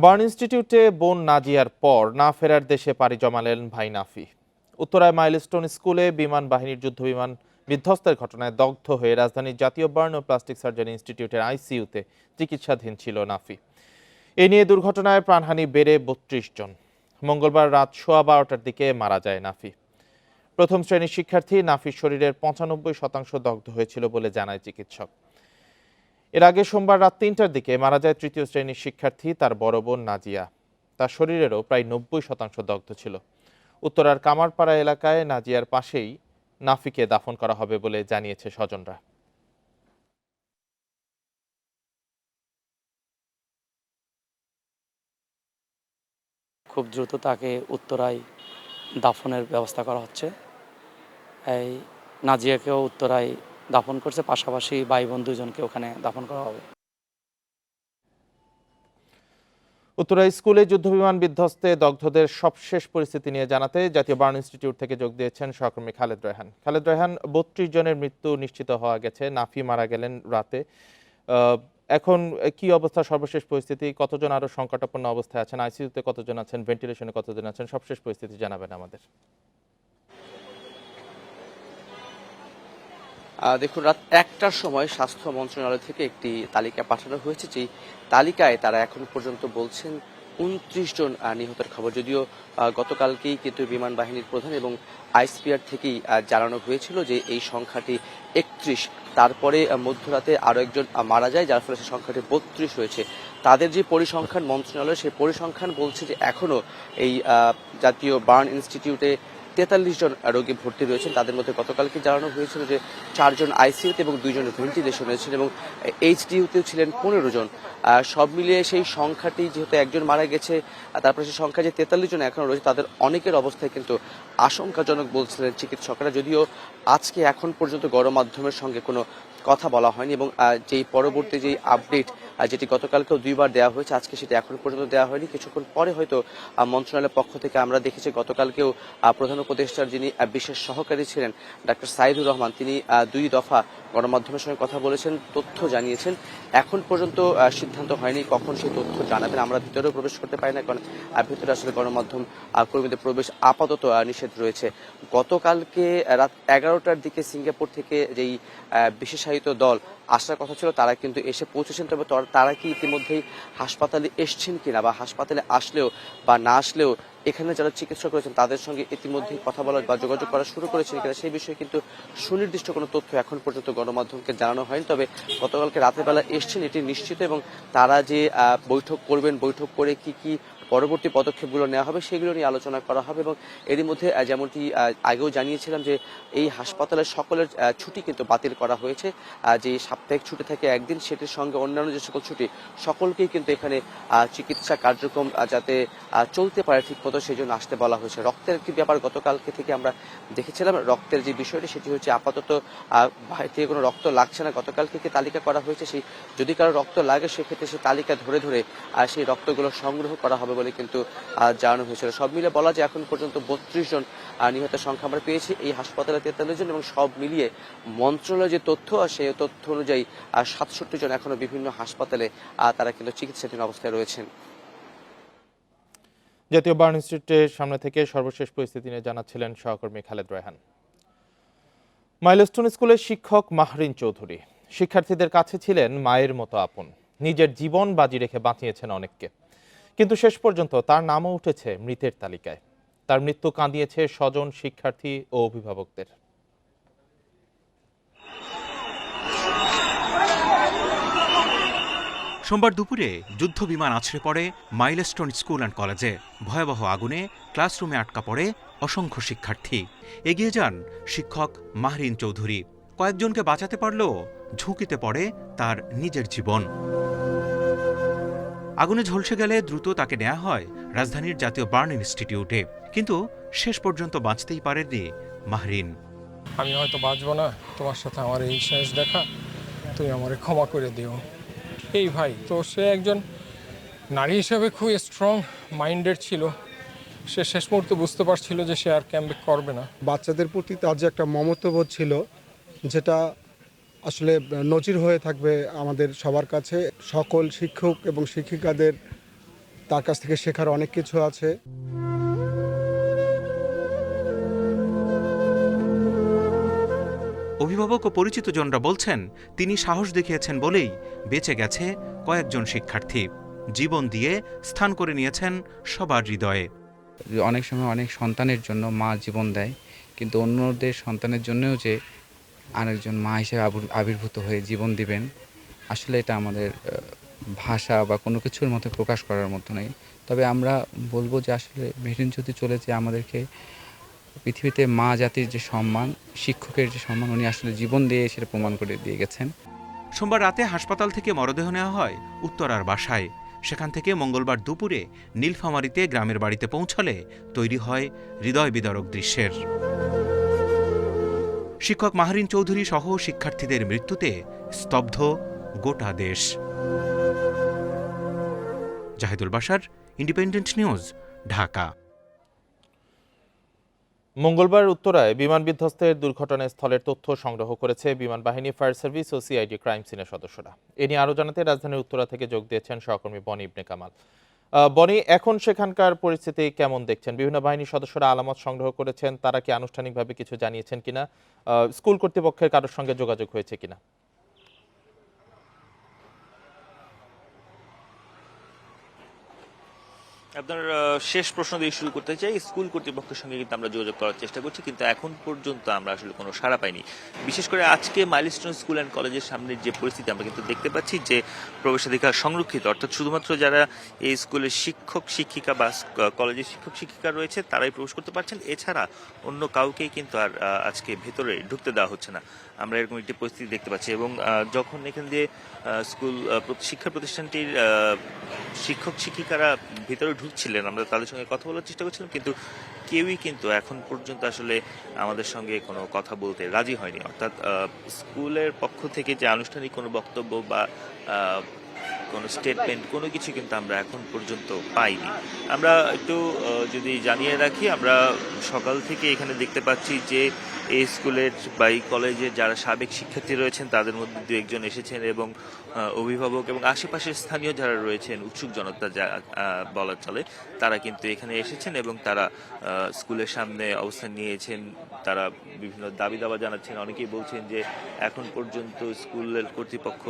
Burn ইনস্টিটিউটে বোন নাজিয়ার পর না ফেরার দেশে পাড়ি জমালেন ভাই নাফি। উত্তরায় মাইলস্টোন স্কুলে বিমান বাহিনীর যুদ্ধবিমান বিধ্বস্তের ঘটনায় দগ্ধ হয়ে রাজধানীর জাতীয় বার্ন ও প্লাস্টিক সার্জারি ইনস্টিটিউটের আইসিইউতে চিকিৎসাধীন ছিল নাফি। এ নিয়ে দুর্ঘটনায় প্রাণহানি বেড়ে ৩২ জন। মঙ্গলবার রাত ১২:১৫টার দিকে মারা যায় নাফি। প্রথম শ্রেণীর শিক্ষার্থী নাফির শরীরের ৯৫% দগ্ধ হয়েছিল বলে জানায় চিকিৎসক। এর আগে সোমবার রাত ৩টার দিকে মারা যায় তৃতীয় শ্রেণীর শিক্ষার্থী তার বড় বোন নাজিয়া। তার শরীরেরও প্রায় ৯০% দগ্ধ ছিল। উত্তরার কামারপাড়া এলাকায় নাজিয়ার পাশেই নাফিকে দাফন করা হবে বলে জানিয়েছে স্বজনরা। খুব দ্রুত তাকে উত্তরায় দাফনের ব্যবস্থা করা হচ্ছে। এই নাজিয়াকেও উত্তরায় দাফন করছে, পাশাপাশি ভাই বোন দুজনকে ওখানে দাফন করা হবে। উত্তরা স্কুলে যুদ্ধবিমান বিধ্বস্তে দগ্ধদের সবশেষ পরিস্থিতি নিয়ে জানাতে জাতীয় বার্ন ইনস্টিটিউট থেকে যোগ দিয়েছেন সহকর্মী খালেদ রেহান। ৩২ জনের মৃত্যু নিশ্চিত হওয়া গেছে। নাফি মারা গেলেন রাতে। এখন কি অবস্থা, সর্বশেষ পরিস্থিতি? কতজন আরো সংকটাপন্ন অবস্থায় আছেন? আইসিইউতে কতজন আছেন? ভেন্টিলেশনে কতজন আছেন? সবশেষ পরিস্থিতি জানাবেন আমাদের। দেখুন, রাত ১টার সময় স্বাস্থ্য মন্ত্রণালয় থেকে একটি তালিকা পাঠানো হয়েছে। যেই তালিকায় তারা এখন পর্যন্ত বলছেন ২৯ জন নিহতের খবর। যদিও গতকালকেই কিন্তু বিমান বাহিনীর প্রধান এবং আইসপিআর থেকেই জানানো হয়েছিল যে এই সংখ্যাটি ৩১। তারপরে মধ্যরাতে আরও একজন মারা যায়, যার ফলে সে সংখ্যাটি ৩২ হয়েছে। তাদের যে পরিসংখ্যান মন্ত্রণালয়, সেই পরিসংখ্যান বলছে যে এখনও এই জাতীয় বার্ন ইনস্টিটিউটে ৪৩ জন রোগী ভর্তি রয়েছেন। তাদের মধ্যে গতকালকে জানানো হয়েছিল যে ৪ জন আইসিইউতে এবং ২ জন ভেন্টিলেশনে রয়েছেন এবং এইচডিইউতেও ছিলেন ১৫ জন। সব মিলিয়ে সেই সংখ্যাটি, যেহেতু একজন মারা গেছে, তারপরে সেই সংখ্যা যে ৪৩ জন এখনো রয়েছে, তাদের অনেকের অবস্থায় কিন্তু আশঙ্কাজনক বলছিলেন চিকিৎসকরা। যদিও আজকে এখন পর্যন্ত গণমাধ্যমের সঙ্গে কোনো কথা বলা হয়নি এবং যেই পরবর্তী যেই আপডেট, যেটি গতকালকেও ২বার দেওয়া হয়েছে, আজকে সেটা এখনো পর্যন্ত দেওয়া হয়নি। কিছুক্ষণ পরে হয়তো মন্ত্রণালয়ের পক্ষ থেকে আমরা দেখেছি গতকালকেও প্রধান উপদেষ্টার যিনি বিশেষ সহকারী ছিলেন ডাক্তার সাইদুর রহমান, তিনি ২ দফা গণমাধ্যমের সঙ্গে কথা বলেছেন, তথ্য জানিয়েছেন। এখন পর্যন্ত সিদ্ধান্ত হয়নি কখন সেই তথ্য জানাবেন। আমরা ভিতরেও প্রবেশ করতে পারি না, কারণ ভিতরে আসলে গণমাধ্যম কর্মীদের প্রবেশ আপাতত নিষেধ রয়েছে। গতকালকে রাত ১১টার দিকে সিঙ্গাপুর থেকে যেই বিশেষায়িত দল আসার কথা ছিল, তারা কিন্তু এসে পৌঁছেছেন। তবে তারা কি ইতিমধ্যেই হাসপাতালে এসছেন কিনা, বা হাসপাতালে আসলেও বা না আসলেও এখানে যারা চিকিৎসক রয়েছেন তাদের সঙ্গে ইতিমধ্যেই কথা বলা বা যোগাযোগ করা শুরু করেছেন কিনা, সেই বিষয়ে কিন্তু সুনির্দিষ্ট কোনো তথ্য এখন পর্যন্ত গণমাধ্যমকে জানানো হয়নি। তবে গতকালকে রাতের বেলা এসছেন এটি নিশ্চিত, এবং তারা যে বৈঠক করবেন, বৈঠক করে কি কি পরবর্তী পদক্ষেপগুলো নেওয়া হবে সেগুলো নিয়ে আলোচনা করা হবে। এবং এরই মধ্যে যেমনটি আগেও জানিয়েছিলাম যে এই হাসপাতালের সকলের ছুটি কিন্তু বাতিল করা হয়েছে। যে সাপ্তাহিক ছুটি থাকে একদিন, সেটির সঙ্গে অন্যান্য যে সকল ছুটি, সকলকেই কিন্তু এখানে চিকিৎসা কার্যক্রম যাতে চলতে পারে ঠিক মতো, সেই জন্য আসতে বলা হয়েছে। রক্তের একটি ব্যাপার গতকালকে থেকে আমরা দেখেছিলাম, রক্তের যে বিষয়টি সেটি হচ্ছে আপাতত বাইরে থেকে কোনো রক্ত লাগছে না। গতকালকে কি তালিকা করা হয়েছে, সেই যদি কারো রক্ত লাগে সেক্ষেত্রে সেই তালিকা ধরে ধরে সেই রক্তগুলো সংগ্রহ করা হবে বলে কিন্তু জানানো হয়েছিল। সব মিলে বলা যায় এখন পর্যন্ত ৩২ জন নিহতের সংখ্যা আমরা পেয়েছি এই হাসপাতালে, ৪৩ জন, এবং সব মিলিয়ে মন্ত্রণালয়ের যে তথ্য, সেই তথ্য অনুযায়ী ৬৭ জন এখনো বিভিন্ন হাসপাতালে তারা কিন্তু চিকিৎসাধীন অবস্থায় রয়েছেন। জাতীয় বার্ন ইনস্টিটিউটের সামনে থেকে সর্বশেষ পরিস্থিতি নিয়ে জানাচ্ছিলেন সহকর্মী খালেদ রেহান। মাইলস্টোন স্কুলের শিক্ষক মাহরিন চৌধুরী শিক্ষার্থীদের কাছে ছিলেন মায়ের মতো আপন। নিজের জীবন বাজি রেখে বাঁচিয়েছেন অনেককে, কিন্তু শেষ পর্যন্ত তার নামও উঠেছে মৃতের তালিকায়। তার মৃত্যু কাঁদিয়েছে স্বজন, শিক্ষার্থী ও অভিভাবকদের। সোমবার দুপুরে যুদ্ধবিমান আছড়ে পড়ে মাইলস্টোন স্কুল অ্যান্ড কলেজে। ভয়াবহ আগুনে ক্লাসরুমে আটকা পড়ে অসংখ্য শিক্ষার্থী। এগিয়ে যান শিক্ষক মাহরিন চৌধুরী। কয়েকজনকে বাঁচাতে পারলেও ঝুঁকিতে পড়ে তার নিজের জীবন। আগুনে ঝলসে গেলে দ্রুত তাকে নেওয়া হয় রাজধানীর জাতীয় বার্ন ইনস্টিটিউটে, কিন্তু শেষ পর্যন্ত বাঁচতেই পারেননি মাহরিন। আমি হয়তো বাঁচবো না, তোমার সাথে আমার এই শেষ দেখা, তুমি আমারে ক্ষমা করে দিও। এই ভাই তো সে একজন নারী হিসেবে খুবই স্ট্রং মাইন্ডেড ছিল। সে শেষ মুহূর্তে বুঝতে পারছিল যে সে আর ক্যাম্পব্যাক করবে না। বাচ্চাদের প্রতি তার যে একটা মমত্ববোধ ছিল, যেটা আসলে নজির হয়ে থাকবে আমাদের সবার কাছে। সকল শিক্ষক এবং শিক্ষিকাদের তার কাছ থেকে শেখার অনেক কিছু আছে। অভিভাবক ও পরিচিতজনরা বলছেন তিনি সাহস দেখিয়েছেন বলেই বেঁচে গেছে কয়েকজন শিক্ষার্থী, জীবন দিয়ে স্থান করে নিয়েছেন সবার হৃদয়ে। অনেক সময় অনেক সন্তানের জন্য মা জীবন দেয়, কিন্তু অন্যদের সন্তানের জন্যও যে আরেকজন মা হিসেবে আবির্ভূত হয়ে জীবন দিবেন, আসলে এটা আমাদের ভাষা বা কোনো কিছুর মধ্যে প্রকাশ করার মতো নেই। তবে আমরা বলবো যে আসলে মেহরিন যদি চলেছে আমাদেরকে পৃথিবীতে মা জাতির যে সম্মান, শিক্ষকের যে সম্মান, উনি আসলে জীবন দিয়ে সেটা প্রমাণ করে দিয়ে গেছেন। সোমবার রাতে হাসপাতাল থেকে মরদেহ নেওয়া হয় উত্তরার বাসায়। সেখান থেকে মঙ্গলবার দুপুরে নীলফামারীতে গ্রামের বাড়িতে পৌঁছালে তৈরি হয় হৃদয় বিদারক দৃশ্যের। শিক্ষক মাহরিন চৌধুরী সহ শিক্ষার্থীদের মৃত্যুতে স্তব্ধ গোটা দেশ। Zahidul Bashar, independent news, Dhaka. মঙ্গলবার উত্তরায় বিমান বিধ্বস্তের দুর্ঘটনাস্থলের তথ্য সংগ্রহ করেছে বিমান বাহিনী, ফায়ার সার্ভিস ও সিআইডি ক্রাইম সিনের সদস্যরা। এ নিয়ে আরও জানাতে রাজধানীর উত্তরা থেকে যোগ দিয়েছেন সহকর্মী বনি ইবনে কামাল। বনি, এখন সেখানকার পরিস্থিতি কেমন দেখছেন? বিভিন্ন বাহিনীর সদস্যরা আলামত সংগ্রহ করেছেন, তারা কি আনুষ্ঠানিকভাবে কিছু জানিয়েছেন কিনা? স্কুল কর্তৃপক্ষের কারোর সঙ্গে যোগাযোগ হয়েছে কিনা? আপনার শেষ প্রশ্ন দিয়ে শুরু করতে চাই। স্কুল কর্তৃপক্ষের সঙ্গে কিন্তু আমরা যোগাযোগ করার চেষ্টা করছি, কিন্তু এখন পর্যন্ত আমরা আসলে কোনো সাড়া পাইনি। বিশেষ করে আজকে মাইলস্টোন স্কুল অ্যান্ড কলেজের সামনের যে পরিস্থিতি, আমরা কিন্তু দেখতে পাচ্ছি যে প্রবেশাধিকার সংরক্ষিত, অর্থাৎ শুধুমাত্র যারা এই স্কুলের শিক্ষক শিক্ষিকা বা কলেজের শিক্ষক শিক্ষিকা রয়েছে তারাই প্রবেশ করতে পারছেন, এছাড়া অন্য কাউকেই কিন্তু আর আজকে ভেতরে ঢুকতে দেওয়া হচ্ছে না। আমরা এরকম একটি পরিস্থিতি দেখতে পাচ্ছি। এবং যখন এখান দিয়ে স্কুল শিক্ষা প্রতিষ্ঠানটির শিক্ষক শিক্ষিকারা ভিতরে ঢুকছিলেন, আমরা তাদের সঙ্গে কথা বলার চেষ্টা করছিলাম, কিন্তু কেউই কিন্তু এখন পর্যন্ত আসলে আমাদের সঙ্গে কোনো কথা বলতে রাজি হয়নি। অর্থাৎ স্কুলের পক্ষ থেকে যে আনুষ্ঠানিক কোনো বক্তব্য বা কোনো স্টেটমেন্ট, কোনো কিছু কিন্তু আমরা এখন পর্যন্ত পাইনি। আমরা একটু যদি জানিয়ে রাখি, আমরা সকাল থেকে এখানে দেখতে পাচ্ছি যে এই স্কুলের বা এই কলেজের যারা সাবেক শিক্ষার্থী রয়েছেন তাদের মধ্যে দু একজন এসেছেন, এবং অভিভাবক এবং আশেপাশের স্থানীয় যারা রয়েছেন, উৎসুক জনতা যা বলা চলে, তারা কিন্তু এখানে এসেছেন এবং তারা স্কুলের সামনে অবস্থান নিয়েছেন। তারা বিভিন্ন দাবি দাবা জানাচ্ছেন। অনেকেই বলছেন যে এখন পর্যন্ত স্কুলের কর্তৃপক্ষ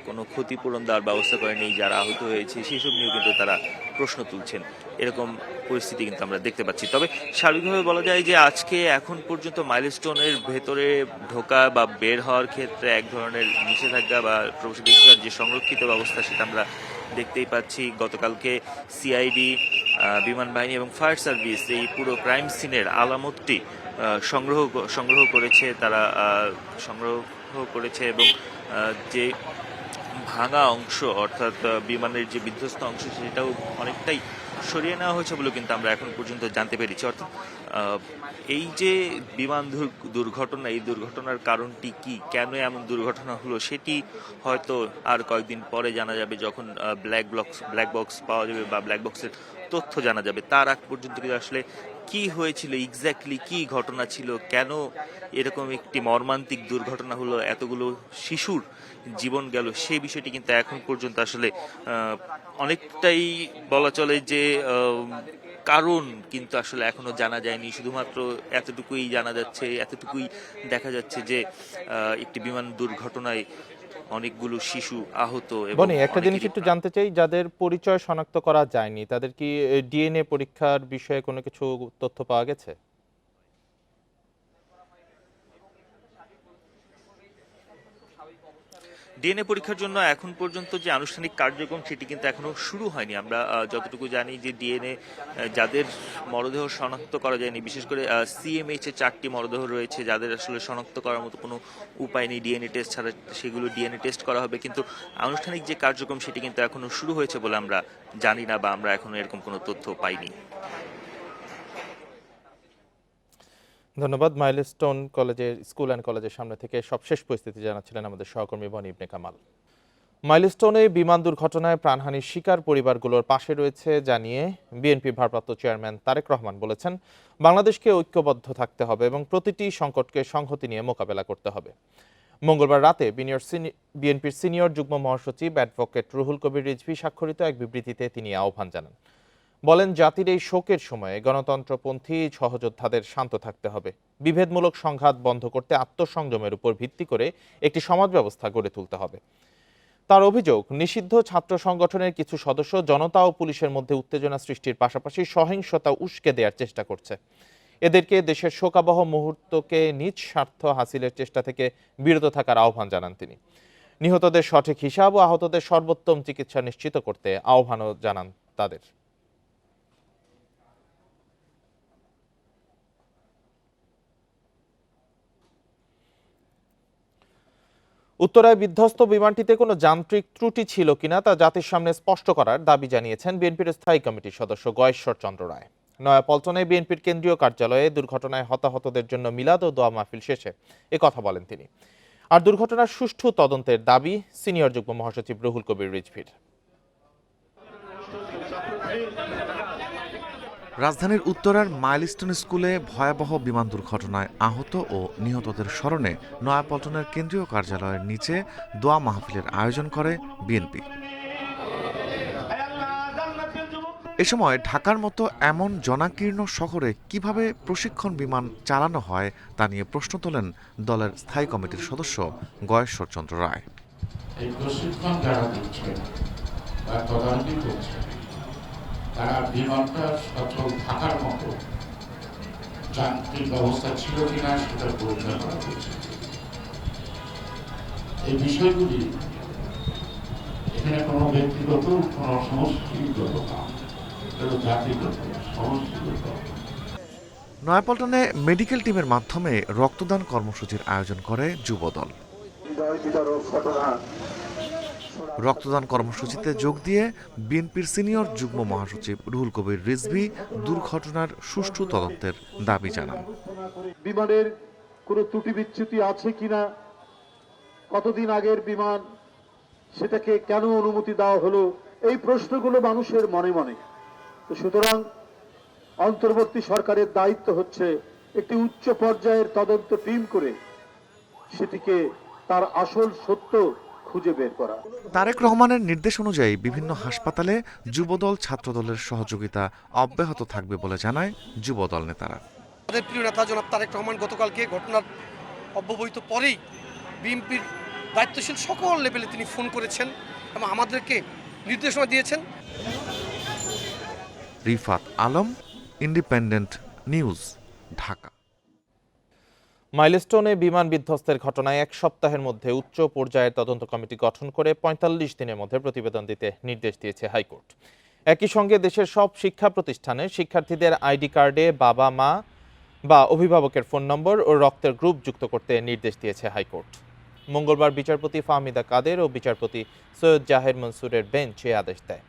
কোনো ক্ষতিপূরণ দেওয়ার ব্যবস্থা করেনি, যারা আহত হয়েছে সেসব নিয়েও কিন্তু তারা প্রশ্ন তুলছেন। এরকম পরিস্থিতি কিন্তু আমরা দেখতে পাচ্ছি। তবে স্বাভাবিকভাবে বলা যায় যে আজকে এখন পর্যন্ত মাইলস্টোনের ভেতরে ঢোকা বা বের হওয়ার ক্ষেত্রে এক ধরনের নিষেধাজ্ঞা বা প্রবেশাধিকার যে সংরক্ষিত ব্যবস্থা, সেটা আমরা দেখতেই পাচ্ছি। গতকালকে সিআইডি, বিমান বাহিনী এবং ফায়ার সার্ভিস এই পুরো ক্রাইম সিনের আলামতটি সংগ্রহ করেছে, তারা সংগ্রহ করেছে, এবং যে ভাঙা অংশ অর্থাৎ বিমানের যে বিধ্বস্ত অংশ সেটাও অনেকটাই সরিয়ে নেওয়া হয়েছে বলে কিন্তু আমরা এখন পর্যন্ত জানতে পেরেছি। অর্থাৎ এই যে বিমান দুর্ঘটনা, এই দুর্ঘটনার কারণটি কি, কেন এমন দুর্ঘটনা হলো, সেটি হয়তো আর কয়েকদিন পরে জানা যাবে, যখন ব্ল্যাক বক্স পাওয়া যাবে বা ব্ল্যাক বক্সের তথ্য জানা যাবে। তার আগ পর্যন্ত কিন্তু আসলে কি হয়েছিল, এক্স্যাক্টলি কি ঘটনা ছিল, কেন এরকম একটি মর্মান্তিক দুর্ঘটনা হলো, এতগুলো শিশুর জীবন গেল, সেই বিষয়টি কিন্তু এখন পর্যন্ত আসলে অনেকটাই বলা চলে যে কারণ কিন্তু আসলে এখনো জানা যায়নি। শুধুমাত্র এতটুকুই জানা যাচ্ছে, এতটুকুই দেখা যাচ্ছে যে একটি বিমান দুর্ঘটনায় অনেকগুলো শিশু আহত। বনি, একটা জিনিস একটু জানতে চাই, যাদের পরিচয় শনাক্ত করা যায়নি তাদের কি ডিএনএ পরীক্ষার বিষয়ে কোনো কিছু তথ্য পাওয়া গেছে? ডিএনএ পরীক্ষার জন্য এখন পর্যন্ত যে আনুষ্ঠানিক কার্যক্রম সেটি কিন্তু এখনো শুরু হয়নি। আমরা যতটুকু জানি যে ডিএনএ যাদের মরদেহ শনাক্ত করা যায়নি, বিশেষ করে সিএমএইচ এ 4টি মরদেহ রয়েছে যাদের আসলে শনাক্ত করার মতো কোনো উপায় নেই ডিএনএ টেস্ট ছাড়া, সেগুলো ডিএনএ টেস্ট করা হবে। কিন্তু আনুষ্ঠানিক যে কার্যক্রম সেটি কিন্তু এখনো শুরু হয়েছে বলে আমরা জানি না, বা আমরা এখনো এরকম কোনো তথ্য পাইনি। ধন্যবাদ। মাইলস্টোন কলেজের স্কুল অ্যান্ড কলেজের সামনে থেকে সবশেষ পরিস্থিতি জানাচ্ছিলেন আমাদের সহকর্মী বনি ইবনে কামাল। মাইলস্টোনে বিমান দুর্ঘটনায় প্রাণহানির শিকার পরিবারগুলোর পাশে রয়েছে জানিয়ে বিএনপি ভারপ্রাপ্ত চেয়ারম্যান তারেক রহমান বলেছেন, বাংলাদেশকে ঐক্যবদ্ধ থাকতে হবে এবং প্রতিটি সংকটকে সংহতি নিয়ে মোকাবেলা করতে হবে। মঙ্গলবার রাতে বিএনপির সিনিয়র যুগ্ম মহাসচিব অ্যাডভোকেট রুহুল কবির রিজভী স্বাক্ষরিত এক বিবৃতিতে তিনি আহ্বান জানান। বলেন, জাতির এই শোকের সময়ে গণতন্ত্রপন্থী সহযোদ্ধাদের শান্ত থাকতে হবে। বিভেদমূলক সংঘাত বন্ধ করতে আত্মসংযমের উপর ভিত্তি করে একটি সমাজ ব্যবস্থা গড়ে তুলতে হবে। তার অভিযোগ, নিষিদ্ধ ছাত্র সংগঠনের কিছু সদস্য জনতা ও পুলিশের মধ্যে উত্তেজনা সৃষ্টির পাশাপাশি সহিংসতা উস্কে দেওয়ার চেষ্টা করছে। এদেরকে দেশের শোকাবহ মুহূর্তকে নিজ স্বার্থ হাসিলের চেষ্টা থেকে বিরত থাকার আহ্বান জানান তিনি। নিহতদের সঠিক হিসাব ও আহতদের সর্বোত্তম চিকিৎসা নিশ্চিত করতে আহ্বানও জানান তাদের। উত্তরায় বিধ্বস্ত বিমানটিতে কোনো যান্ত্রিক ত্রুটি ছিল কিনা তা জাতির সামনে স্পষ্ট করার দাবি জানিয়েছেন বিএনপির স্থায়ী কমিটির সদস্য গয়েশ্বর চন্দ্র রায়। নয়াপল্টনে বিএনপির কেন্দ্রীয় কার্যালয়ে দুর্ঘটনায় হতাহতদের জন্য মিলাদ ও দোয়া মাহফিল শেষে কথা বলেন তিনি। আর দুর্ঘটনার সুষ্ঠু তদন্তের দাবি সিনিয়র যুগ্ম মহাসচিব রুহুল কবির রিজভীর। রাজধানীর উত্তরার মাইলস্টোন স্কুলে ভয়াবহ বিমান দুর্ঘটনায় আহত ও নিহতদের স্মরণে নয়াপল্টনের কেন্দ্রীয় কার্যালয়ের নিচে দোয়া মাহফিলের আয়োজন করে বিএনপি। এ সময় ঢাকার মতো এমন জনাকীর্ণ শহরে কিভাবে প্রশিক্ষণ বিমান চালানো হয় তা নিয়ে প্রশ্ন তোলেন দলের স্থায়ী কমিটির সদস্য গয়েশ্বর চন্দ্র রায়। এই প্রশিক্ষণ যারা দিচ্ছেন বা তদারকি করছেন, তারা বিমানটা সচল থাকার মতো যান্ত্রিক ব্যবস্থা ছিল কিনা সেটা পরীক্ষা করা হয়েছে। এই বিষয়গুলি এখানে কোনো ব্যক্তিগত, কোনো সংস্কৃতিগত না, এটা জাতিগত, সংস্কৃতিগত। নয়াপল্টনে মেডিকেল টিমের মাধ্যমে রক্তদান কর্মসূচির আয়োজন করে যুবদল। রক্তদান কর্মসূচিতে যোগ দিয়ে বিএনপির সিনিয়র যুগ্ম মহাসচিব রুহুল কবির রিজভী দুর্ঘটনার সুষ্ঠু তদন্তের দাবি জানান। বিমানের কোনো ত্রুটি বিচ্যুতি আছে কিনা, কতদিন আগের বিমান, সেটাকে কেন অনুমতি দেওয়া হলো, এই প্রশ্নগুলো মানুষের মনে মনে। তো সুতরাং অন্তর্বর্তী সরকারের দায়িত্ব হচ্ছে একটি উচ্চ পর্যায়ের তদন্ত টিম করে সেটিকে তার আসল সত্য খুঁজে বের করা। তারেক রহমানের নির্দেশ অনুযায়ী বিভিন্ন হাসপাতালে যুবদল ছাত্রদলের সহযোগিতা অব্যাহত থাকবে বলে জানায় যুবদল নেতারা। আমাদের প্রিয় নেতা জনাব তারেক রহমান গতকালকে ঘটনার অব্যবহিত পরেই বিএনপির দায়িত্বশীল সকল লেভেলে তিনি ফোন করেছেন এবং আমাদেরকে নির্দেশনা দিয়েছেন। Rifat Alam, independent news, Dhaka. মাইলস্টোনে বিমান বিধ্বস্তের ঘটনায় এক সপ্তাহের মধ্যে উচ্চ পর্যায়ের তদন্ত কমিটি গঠন করে ৪৫ দিনের মধ্যে প্রতিবেদন দিতে নির্দেশ দিয়েছে হাইকোর্ট। একই সঙ্গে দেশের সব শিক্ষা প্রতিষ্ঠানে শিক্ষার্থীদের আইডি কার্ডে বাবা মা বা অভিভাবকের ফোন নম্বর ও রক্তের গ্রুপ যুক্ত করতে নির্দেশ দিয়েছে হাইকোর্ট। মঙ্গলবার বিচারপতি ফাহমিদা কাদের ও বিচারপতি সৈয়দ জাহের মনসুরের বেঞ্চ এ আদেশ দেয়।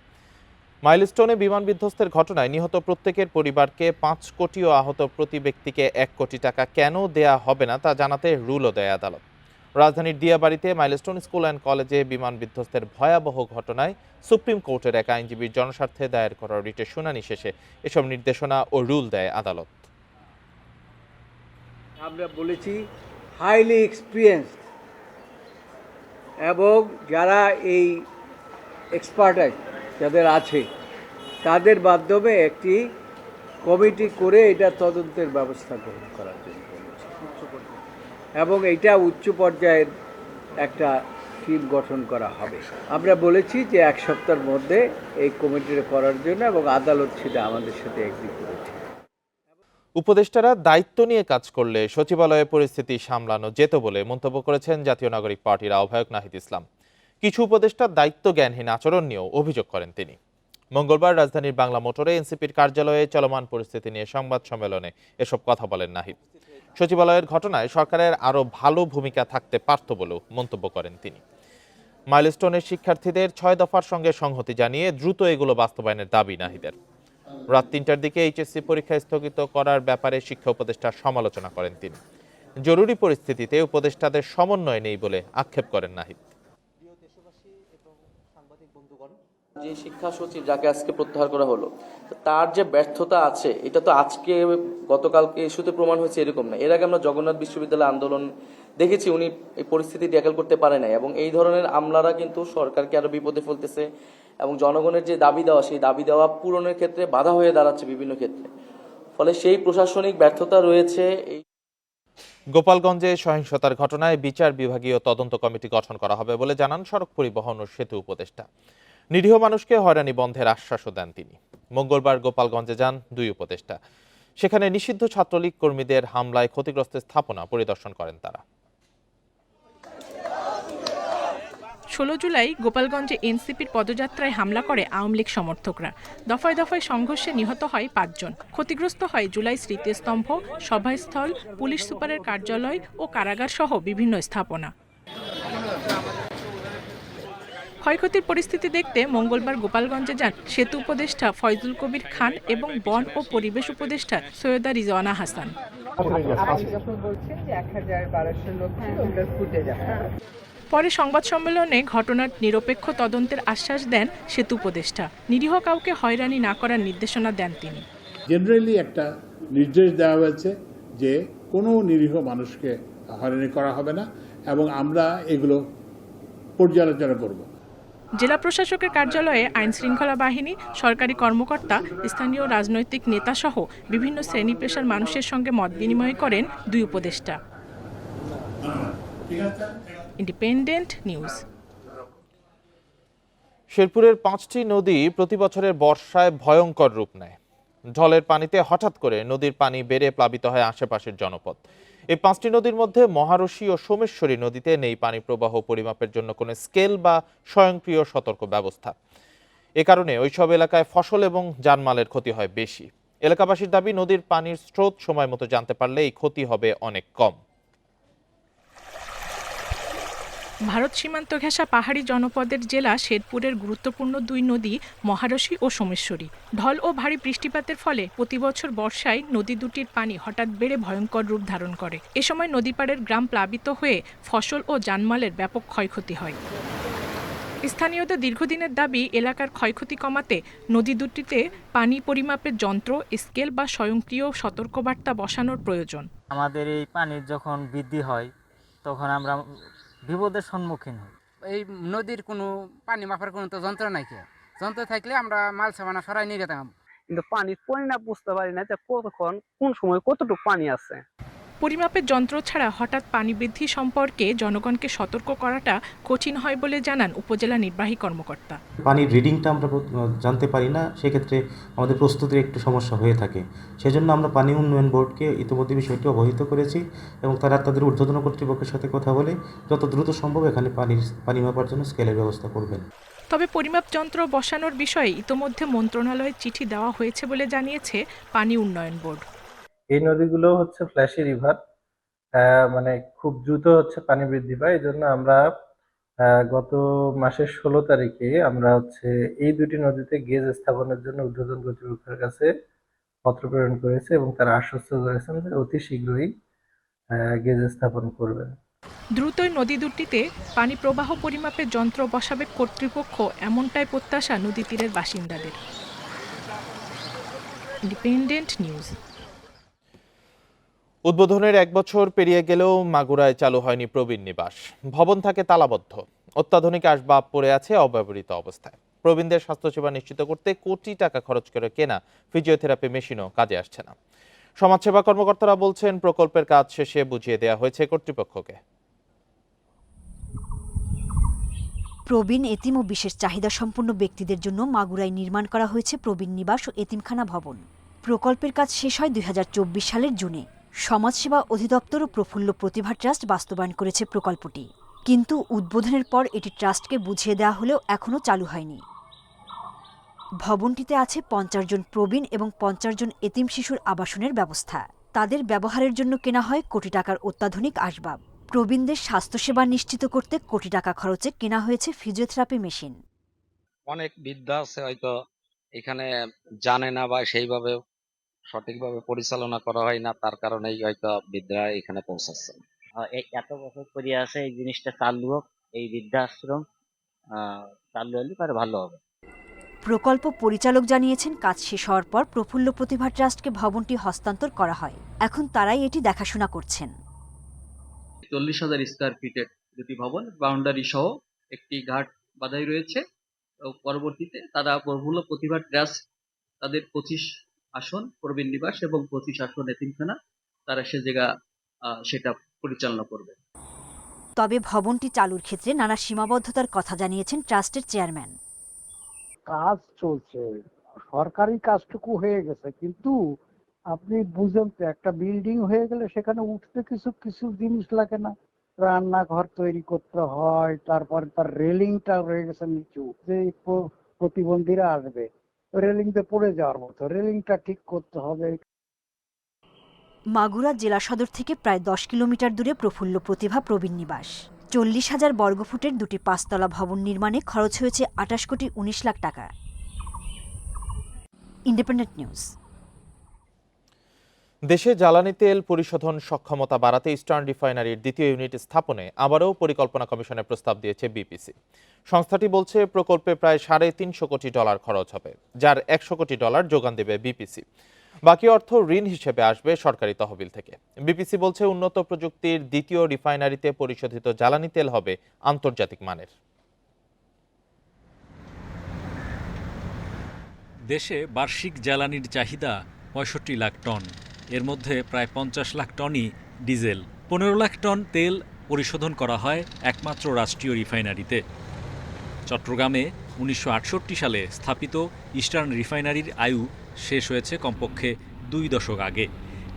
মাইলস্টোনে বিমান বিধ্বস্তের ঘটনায় নিহত প্রত্যেকের পরিবারকে ৫ কোটি ও আহত প্রতি ব্যক্তিকে ১ কোটি টাকা কেন দেয়া হবে না তা জানাতে রুলও দেয় আদালত। রাজধানীর দিয়াবাড়িতে মাইলস্টোন স্কুল অ্যান্ড কলেজে বিমান বিধ্বস্তের ভয়াবহ ঘটনায় সুপ্রিম কোর্টের এক আইনজীবীর জনস্বার্থে দায়ের করা রিটের শুনানি শেষে এসব নির্দেশনা ও রুল দেয় আদালত। আমরা বলেছি হাইলি এক্সপিরিয়েন্সড এবং যারা এই এক্সপার্টাইজ যাদের আছে তাদের মাধ্যমে একটি কমিটি করে এটা তদন্তের ব্যবস্থা গ্রহণ করার জন্য বলেছি এবং এটা উচ্চ পর্যায়ের একটা টিম গঠন করা হবে। আমরা বলেছি যে ১ সপ্তাহের মধ্যে এই কমিটিটা করার জন্য এবং আদালত সেটা আমাদের সাথে এগ্রি করেছে। উপদেষ্টারা দায়িত্ব নিয়ে কাজ করলে সচিবালয়ে পরিস্থিতি সামলানো যেত বলে মন্তব্য করেছেন জাতীয় নাগরিক পার্টির আহ্বায়ক নাহিদ ইসলাম। কিছু উপদেষ্টার দায়িত্ব জ্ঞানহীন আচরণ নিয়েও অভিযোগ করেন তিনি। মঙ্গলবার রাজধানীর বাংলা মোটরে এনসিপির কার্যালয়ে চলমান পরিস্থিতি নিয়ে সংবাদ সম্মেলনে এসব কথা বলেন নাহিদ। সচিবালয়ের ঘটনায় সরকারের আরও ভালো ভূমিকা থাকতে পারত বলেও মন্তব্য করেন তিনি। মাইলস্টোনের শিক্ষার্থীদের ৬ দফার সঙ্গে সংহতি জানিয়ে দ্রুত এগুলো বাস্তবায়নের দাবি নাহিদের। রাত ৩টার দিকে এইচএসসি পরীক্ষা স্থগিত করার ব্যাপারে শিক্ষা উপদেষ্টার সমালোচনা করেন তিনি। জরুরি পরিস্থিতিতে উপদেষ্টাদের সমন্বয় নেই বলে আক্ষেপ করেন নাহিদ। যে শিক্ষা সচিব যাকে আজকে প্রত্যাহার করা হলো, তার যে ব্যর্থতা আছে এটা তো আজকে গতকালকে ইস্যুতে প্রমাণ হয়েছে এরকম না। এর আগে আমরা জগন্নাথ বিশ্ববিদ্যালয় আন্দোলন দেখেছি উনি এই পরিস্থিতি ট্যাকেল করতে পারে নাই, এবং এই ধরনের আমলারা কিন্তু সরকারকে আরো বিপদে ফেলতেছে এবং জনগণের যে দাবি দেওয়া সেই দাবি দেওয়া পূরণের ক্ষেত্রে বাধা হয়ে দাঁড়াচ্ছে বিভিন্ন ক্ষেত্রে। ফলে সেই প্রশাসনিক ব্যর্থতা রয়েছে। এই গোপালগঞ্জে সহিংসতার ঘটনায় বিচার বিভাগীয় তদন্ত কমিটি গঠন করা হবে বলে জানান সড়ক পরিবহন ও সেতু উপদেষ্টা। নিরীহ মানুষকে হয়রানি বন্ধের আশ্বাসও দেন তিনি। মঙ্গলবার গোপালগঞ্জে যান দুই উপদেষ্টা। সেখানে নিষিদ্ধ ছাত্রলীগ কর্মীদের হামলায় ক্ষতিগ্রস্ত স্থাপনা পরিদর্শন করেন তারা। 16 জুলাই গোপালগঞ্জে এনসিপির পদযাত্রায় হামলা করে আওয়ামী লীগ সমর্থকরা। দফায় দফায় সংঘর্ষে নিহত হয় 5 জন। ক্ষতিগ্রস্ত হয় জুলাই স্মৃতিস্তম্ভ, সভাস্থল, পুলিশ সুপারের কার্যালয় ও কারাগার সহ বিভিন্ন স্থাপনা। ক্ষয়ক্ষতির পরিস্থিতি দেখতে মঙ্গলবার গোপালগঞ্জে যান সেতু উপদেষ্টা ফয়জুল কবির খান এবং বন ও পরিবেশ উপদেষ্টা সৈয়দা রিজওয়ানা হাসান। পরে সংবাদ সম্মেলনে ঘটনার নিরপেক্ষ তদন্তের আশ্বাস দেন সেতু উপদেষ্টা। নিরীহ কাউকে হয়রানি না করার নির্দেশনা দেন তিনি। জেনারেলি একটা নির্দেশ দেওয়া হয়েছে যে কোনো নিরীহ মানুষকে হয়রানি করা হবে না, এবং আমরা এগুলো পর্যালোচনা করব। জেলা প্রশাসকের কার্যালয়ে আইন শৃঙ্খলা বাহিনী, সরকারি কর্মকর্তা, স্থানীয় রাজনৈতিক নেতা সহ বিভিন্ন শ্রেণী পেশার মানুষের সঙ্গে মত বিনিময় করেন দুই উপদেষ্টা। Independent news. শেরপুরের 5টি নদী প্রতি বছরের বর্ষায় ভয়ঙ্কর রূপ নেয়। ঢলের পানিতে হঠাৎ করে নদীর পানি বেড়ে প্লাবিত হয় আশেপাশের জনপদ। এই 5টি নদীর মধ্যে মহারশী ও সোমেশ্বরী নদীতে নেই পানি প্রবাহ পরিমাপের জন্য কোনো স্কেল বা স্বয়ংক্রিয় সতর্ক ব্যবস্থা। এ কারণে ওইসব এলাকায় ফসল এবং জানমালের ক্ষতি হয় বেশি। এলাকাবাসীর দাবি, নদীর পানির স্রোত সময় মতো জানতে পারলে এই ক্ষতি হবে অনেক কম। ভারত সীমান্ত ঘেঁষা পাহাড়ি জনপদের জেলা শেরপুরের গুরুত্বপূর্ণ দুই নদী মহারশী ও সোমেশ্বরী। ঢল ও ভারী বৃষ্টিপাতের ফলে প্রতিবছর বর্ষায় নদী দুটির পানি হঠাৎ বেড়ে ভয়ঙ্কর রূপ ধারণ করে। এ সময় নদীপাড়ের গ্রাম প্লাবিত হয়ে ফসল ও জানমালের ব্যাপক ক্ষয়ক্ষতি হয়। স্থানীয়দের দীর্ঘদিনের দাবি, এলাকার ক্ষয়ক্ষতি কমাতে নদী দুটিতে পানি পরিমাপের যন্ত্র, স্কেল বা স্বয়ংক্রিয় সতর্কবার্তা বসানোর প্রয়োজন। আমাদের এই পানির যখন বৃদ্ধি হয় তখন আমরা বিপদের সম্মুখীন হই। এই নদীর কোনো পানি মাপার কোনো তো যন্ত্র নাই, যন্ত্র থাকলে আমরা মাল সাবানা সরাই নিয়ে যেতাম, কিন্তু পানির পরিমাপ বুঝতে পারি না যে কতক্ষণ কোন সময় কতটুকু পানি আছে। পরিমাপের যন্ত্র ছাড়া হঠাৎ পানি বৃদ্ধি সম্পর্কে জনগণকে সতর্ক করাটা কঠিন হয় বলে জানান উপজেলা নির্বাহী কর্মকর্তা। পানির রিডিংটা আমরা জানতে পারি না, সেক্ষেত্রে আমাদের প্রস্তুতির একটু সমস্যা হয়ে থাকে। সেজন্য আমরা পানি উন্নয়ন বোর্ডকে ইতিমধ্যে বিষয়টি অবহিত করেছি এবং তারা তাদের ঊর্ধ্বতন কর্তৃপক্ষের সাথে কথা বলে যত দ্রুত সম্ভব এখানে পানি মাপার জন্য স্কেলের ব্যবস্থা করবেন। তবে পরিমাপ যন্ত্র বসানোর বিষয়ে ইতোমধ্যে মন্ত্রণালয়ে চিঠি দেওয়া হয়েছে বলে জানিয়েছে পানি উন্নয়ন বোর্ড। এই নদীগুলো হচ্ছে ফ্ল্যাশি রিভার, মানে খুব দ্রুত হচ্ছে পানি বৃদ্ধি পায়। এই জন্য আমরা গত মাসের 16 তারিখে আমরা হচ্ছে এই দুটি নদীতে গেজ স্থাপনের জন্য ঊর্ধ্বতন কর্তৃপক্ষের কাছে পত্র প্রেরণ করেছে এবং তারা আশ্বস্ত করেছেন যে অতি শীঘ্রই গেজ স্থাপন করবেন। দ্রুতই নদী দুটিতে পানি প্রবাহ পরিমাপের যন্ত্র বসাবে কর্তৃপক্ষ, এমনটাই প্রত্যাশা নদী তীরের বাসিন্দাদের। Independent news. উদ্বোধনের 1 বছর পেরিয়ে গেলেও মাগুরায় চালু হয়নি প্রবীণ নিবাস। ভবন থাকে তালাবদ্ধ, অত্যাধুনিক আসবাব পড়ে আছে অব্যবহৃত অবস্থায়। প্রবীণদের স্বাস্থ্যসেবা নিশ্চিত করতে কোটি টাকা খরচ করে কেনা ফিজিওথেরাপি মেশিনও কাজে আসছে না। সমাজসেবা কর্মকর্তারা বলছেন, প্রকল্পের কাজ শেষে বুঝিয়ে দেওয়া হয়েছে কর্তৃপক্ষকে। প্রবীণ, এতিম ও বিশেষ চাহিদা সম্পন্ন ব্যক্তিদের জন্য মাগুরায় নির্মাণ করা হয়েছে প্রবীণ নিবাস ও এতিমখানা ভবন। প্রকল্পের কাজ শেষ হয় 2024 সালের জুনে। সমাজসেবা অধিদপ্তর ও প্রফুল্ল প্রতিভা ট্রাস্ট বাস্তবায়ন করেছে প্রকল্পটি, কিন্তু উদ্বোধনের পর এটি ট্রাস্টকে বুঝিয়ে দেওয়া হলেও এখনও চালু হয়নি। ভবনটিতে আছে 50 জন প্রবীণ এবং 50 জন এতিম শিশুর আবাসনের ব্যবস্থা। তাদের ব্যবহারের জন্য কেনা হয় কোটি টাকার অত্যাধুনিক আসবাব। প্রবীণদের স্বাস্থ্যসেবা নিশ্চিত করতে কোটি টাকা খরচে কেনা হয়েছে ফিজিওথেরাপি মেশিন। অনেক বৃদ্ধা আছে হয়তো এখানে জানে না বা সেইভাবে সঠিকভাবে পরিচালনা করা হয় না, তার কারণেই হয়তো বৃদ্ধা এখানে পৌঁছাচ্ছে। এত বছর পরে আছে, এই জিনিসটা চালু হোক, এই বৃদ্ধাশ্রম চালু হলে পরে ভালো হবে। প্রকল্প পরিচালক জানিয়েছেন, কাজ শেষ হওয়ার পর প্রফুল্ল প্রতিভা ট্রাস্টকে ভবনটি হস্তান্তর করা হয়। এখন তারাই এটি দেখাশোনা করছেন। 40,000 স্কয়ার ফিটের দুটি ভবন বাউন্ডারি সহ একটি ঘাট বাঁধাই রয়েছে। পরবর্তীতে তারা প্রফুল্ল প্রতিভা ট্রাস্ট তাদের 25 আসন প্রবীণ নিবাস এবং 25 আসন এতিমখানা তারা সেটা পরিচালনা করবে। তবে ভবনটি চালুর ক্ষেত্রে নানা সীমাবদ্ধতার কথা জানিয়েছেন ট্রাস্টের চেয়ারম্যান। কাজ চলছে, সরকারি কাজটুকু হয়ে গেছে, কিন্তু আপনি বুঝেন তো একটা বিল্ডিং হয়ে গেলে সেখানে উঠতে কিছু জিনিস লাগে না, রান্নাঘর তৈরি করতে হয়, তারপরে তার রেলিংটা রয়ে গেছে নিচু, যে প্রতিবন্ধীরা আসবে রেলিংতে পড়ে যাওয়ার মতো, রেলিংটা ঠিক করতে হবে। মাগুরা জেলা সদর থেকে প্রায় 10 কিলোমিটার দূরে প্রফুল্ল প্রতিভা প্রবীণ নিবাস। 40,000 বর্গফুটের দুটি 5 তলা ভবন নির্মাণে খরচ হয়েছে 28 কোটি 19 লাখ টাকা। Independent news. দেশে জ্বালানি তেল পরিশোধন সক্ষমতা বাড়াতে ইস্টার্ন রিফাইনারির দ্বিতীয় ইউনিট স্থাপনে আবারও পরিকল্পনা কমিশনের প্রস্তাব দিয়েছে বিপিসি। সংস্থাটি বলছে প্রকল্পে প্রায় $350 কোটি খরচ হবে, যার $100 কোটি যোগান দেবে বিপিসি। বাকি অর্থ ঋণ হিসেবে আসবে সরকারি তহবিল থেকে। বিপিসি বলছে উন্নত প্রযুক্তির দ্বিতীয় রিফাইনারিতে পরিশোধিত জ্বালানি তেল হবে আন্তর্জাতিক মানের। দেশে বার্ষিক জ্বালানির চাহিদা 65 লাখ টন। এর মধ্যে প্রায় 50 লাখ টনই ডিজেল। 15 লাখ টন তেল পরিশোধন করা হয় একমাত্র রাষ্ট্রীয় রিফাইনারিতে। চট্টগ্রামে 1968 সালে স্থাপিত ইস্টার্ন রিফাইনারির আয়ু শেষ হয়েছে কমপক্ষে 2 দশক আগে।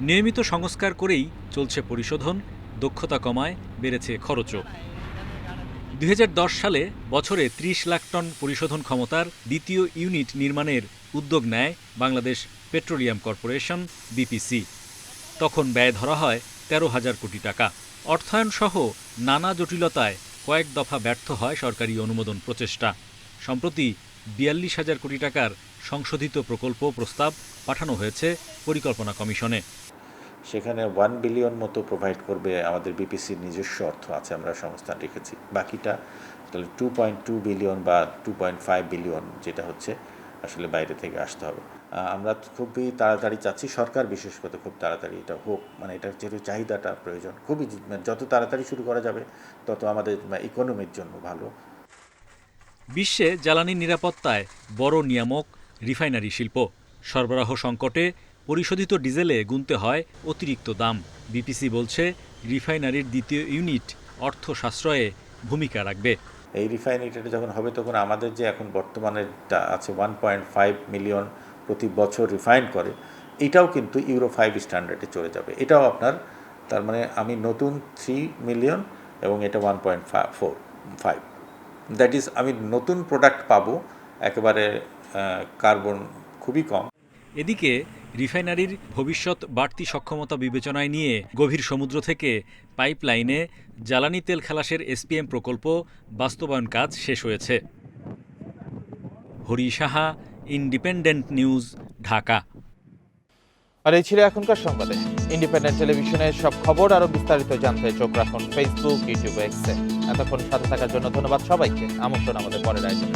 নিয়মিত সংস্কার করেই চলছে পরিশোধন, দক্ষতা কমায়, বেড়েছে খরচও। 2010 সালে বছরে 30 লাখ টন পরিশোধন ক্ষমতার দ্বিতীয় ইউনিট নির্মাণের উদ্যোগ নেয় বাংলাদেশ পেট্রোলিয়াম কর্পোরেশন বিপিসি। তখন ব্যয় ধরা হয় 13,000 কোটি টাকা। অর্থায়ন সহ নানা জটিলতায় কয়েক দফা ব্যর্থ হয় সরকারি অনুমোদন প্রচেষ্টা। সম্প্রতি 42,000 কোটি টাকার সংশোধিত প্রকল্প প্রস্তাব পাঠানো হয়েছে পরিকল্পনা কমিশনে। সেখানে 1 বিলিয়ন মতো প্রোভাইড করবে আমাদের বিপিসির নিজস্ব অর্থ আছে, আমরা সংস্থান রেখেছি। বাকিটা তাহলে 2.2 বিলিয়ন বা 2.5 বিলিয়ন যেটা হচ্ছে আসলে বাইরে থেকে আসতে হবে। আমরা খুবই তাড়াতাড়ি চাচ্ছি, সরকার বিশেষ করে খুব তাড়াতাড়ি এটা হোক, মানে এটার যেহেতু চাহিদাটা প্রয়োজন, খুবই যত তাড়াতাড়ি শুরু করা যাবে তত আমাদের ইকোনমির জন্য ভালো। বিশ্বে জ্বালানি নিরাপত্তায় বড় নিয়ামক রিফাইনারি শিল্প। সরবরাহ সংকটে পরিশোধিত ডিজেলে গুনতে হয় অতিরিক্ত দাম। বিপিসি বলছে রিফাইনারির দ্বিতীয় ইউনিট অর্থ সাশ্রয়ে ভূমিকা রাখবে। এই রিফাইনারিটা যখন হবে তখন আমাদের যে এখন বর্তমানে আছে 1.5 মিলিয়ন প্রতি বছর রিফাইন করে, এটাও কিন্তু ইউরো 5 স্ট্যান্ডার্ডে চলে যাবে। এটাও আপনার তার মানে আমি নতুন 3 মিলিয়ন এবং এটা 1.5, দ্যাট ইজ আমি নতুন প্রোডাক্ট পাবো, একেবারে কার্বন খুবই কম। এদিকে রিফাইনারির ভবিষ্যৎ বাড়তি সক্ষমতা বিবেচনায় নিয়ে গভীর সমুদ্র থেকে পাইপলাইনে জ্বালানি তেল খালাসের এসপিএম প্রকল্প বাস্তবায়ন কাজ শেষ হয়েছে। Hari Saha, independent news, Dhaka. আর এই ছিল এখনকার সংবাদে। ইন্ডিপেন্ডেন্ট টেলিভিশনের সব খবর আরো বিস্তারিত জানতে চোখ রাখুন ফেসবুক, ইউটিউব, এক্সে। এতক্ষণ সাথে থাকার জন্য ধন্যবাদ সবাইকে। আমন্ত্রণ আমাদের পরের আয়োজনে।